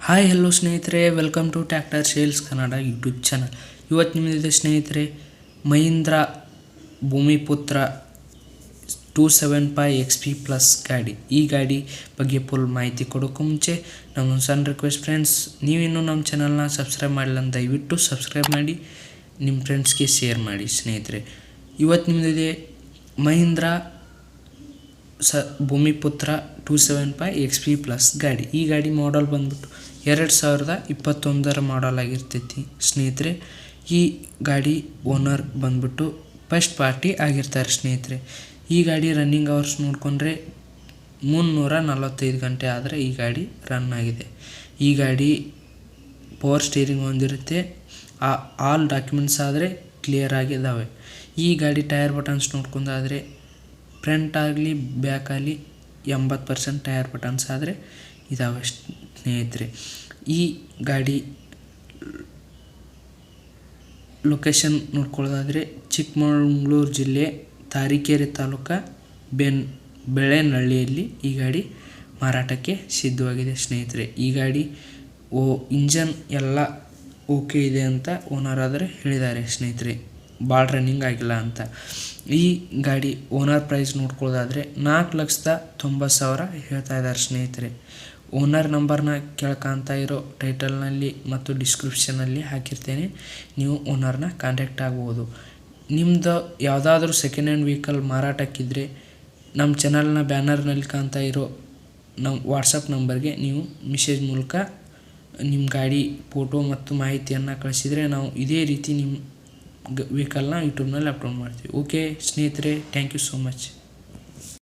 Hi hello ಸ್ನೇಹಿತರೆ, welcome to tractor sales Kannada YouTube channel. ಇವತ್ತು ನಿಮ್ಮದಿದೆ ಸ್ನೇಹಿತರೆ ಮಹೀಂದ್ರ ಭೂಮಿಪುತ್ರ 275 XP ಪ್ಲಸ್ ಗಾಡಿ. ಈ ಗಾಡಿ ಬಗ್ಗೆ ಫುಲ್ ಮಾಹಿತಿ ಕೊಡೋಕ್ಕೂ ಮುಂಚೆ ನಮ್ಮೊಂದು ಸಣ್ಣ ರಿಕ್ವೆಸ್ಟ್ ಫ್ರೆಂಡ್ಸ್, ನೀವಿನ್ನೂ ನಮ್ಮ ಚಾನಲ್ನ ಸಬ್ಸ್ಕ್ರೈಬ್ ಮಾಡಿಲ್ಲ ಅಂತ ದಯವಿಟ್ಟು ಸಬ್ಸ್ಕ್ರೈಬ್ ಮಾಡಿ ನಿಮ್ಮ ಫ್ರೆಂಡ್ಸ್ಗೆ ಶೇರ್ ಮಾಡಿ ಸ್ನೇಹಿತರೆ. ಇವತ್ತು ನಿಮ್ಮದಿದೆ ಮಹೀಂದ್ರ ಭೂಮಿಪುತ್ರ 275 XP ಪ್ಲಸ್ ಗಾಡಿ. ಈ ಗಾಡಿ ಮಾಡಲ್ ಬಂದ್ಬಿಟ್ಟು 2021 ಮಾಡಲ್ ಆಗಿರ್ತೈತಿ ಸ್ನೇಹಿತರೆ. ಈ ಗಾಡಿ ಓನರ್ ಬಂದ್ಬಿಟ್ಟು ಫಸ್ಟ್ ಪಾರ್ಟಿ ಆಗಿರ್ತಾರೆ ಸ್ನೇಹಿತರೆ. ಈ ಗಾಡಿ ರನ್ನಿಂಗ್ ಅವರ್ಸ್ ನೋಡಿಕೊಂಡ್ರೆ 345 ಗಂಟೆ ಆದರೆ ಈ ಗಾಡಿ ರನ್ ಆಗಿದೆ. ಈ ಗಾಡಿ ಪವರ್ ಸ್ಟೀರಿಂಗ್ ಹೊಂದಿರುತ್ತೆ. ಆಲ್ ಡಾಕ್ಯುಮೆಂಟ್ಸ್ ಆದರೆ ಕ್ಲಿಯರ್ ಆಗಿದ್ದಾವೆ. ಈ ಗಾಡಿ ಟೈರ್ ಬಟನ್ಸ್ ನೋಡ್ಕೊಂಡಾದರೆ ಫ್ರಂಟ್ ಆಗಲಿ ಬ್ಯಾಕ್ ಆಗಲಿ 80% ಟೈರ್ ಬಟನ್ಸ್ ಆದರೆ ಇದ್ದಾವೆ ಸ್ನೇಹಿತರೆ. ಈ ಗಾಡಿ ಲೊಕೇಶನ್ ನೋಡ್ಕೊಳ್ಳೋದಾದರೆ ಚಿಕ್ಕಮಗಳೂರು ಜಿಲ್ಲೆ ತಾರೀಕೆರೆ ತಾಲೂಕು ಬೆಳೆನಹಳ್ಳಿಯಲ್ಲಿ ಈ ಗಾಡಿ ಮಾರಾಟಕ್ಕೆ ಸಿದ್ಧವಾಗಿದೆ ಸ್ನೇಹಿತರೆ. ಈ ಗಾಡಿ ಇಂಜನ್ ಎಲ್ಲ ಓಕೆ ಇದೆ ಅಂತ ಓನರ್ ಆದರೆ ಹೇಳಿದ್ದಾರೆ ಸ್ನೇಹಿತರೆ, ಭಾಳ ರನ್ನಿಂಗ್ ಆಗಿಲ್ಲ ಅಂತ. ಈ ಗಾಡಿ ಓನರ್ ಪ್ರೈಸ್ ನೋಡ್ಕೊಳ್ಳೋದಾದರೆ 4,90,000 ಹೇಳ್ತಾ ಇದ್ದಾರೆ ಸ್ನೇಹಿತರೆ. ಓನರ್ ನಂಬರ್ನ ಕೆಳಕಾಣ್ತಾ ಇರೋ ಟೈಟಲ್ನಲ್ಲಿ ಮತ್ತು ಡಿಸ್ಕ್ರಿಪ್ಷನಲ್ಲಿ ಹಾಕಿರ್ತೇನೆ, ನೀವು ಓನರ್ನ ಕಾಂಟ್ಯಾಕ್ಟ್ ಆಗ್ಬೋದು. ನಿಮ್ಮದು ಯಾವುದಾದ್ರೂ ಸೆಕೆಂಡ್ ಹ್ಯಾಂಡ್ ವೆಹಿಕಲ್ ಮಾರಾಟಕ್ಕಿದ್ರೆ ನಮ್ಮ ಚಾನಲ್ನ ಬ್ಯಾನರ್ನಲ್ಲಿ ಕಾಣ್ತಾ ಇರೋ ನಮ್ಮ ವಾಟ್ಸಪ್ ನಂಬರ್ಗೆ ನೀವು ಮೆಸೇಜ್ ಮೂಲಕ ನಿಮ್ಮ ಗಾಡಿ ಫೋಟೋ ಮತ್ತು ಮಾಹಿತಿಯನ್ನು ಕಳಿಸಿದರೆ ನಾವು ಇದೇ ರೀತಿ ನಿಮ್ಮ ವೆಹಿಕಲ್ನ ಯೂಟ್ಯೂಬ್ನಲ್ಲಿ ಅಪ್ಲೋಡ್ ಮಾಡ್ತೀವಿ. ಓಕೆ ಸ್ನೇಹಿತರೆ, ಥ್ಯಾಂಕ್ ಯು ಸೋ ಮಚ್.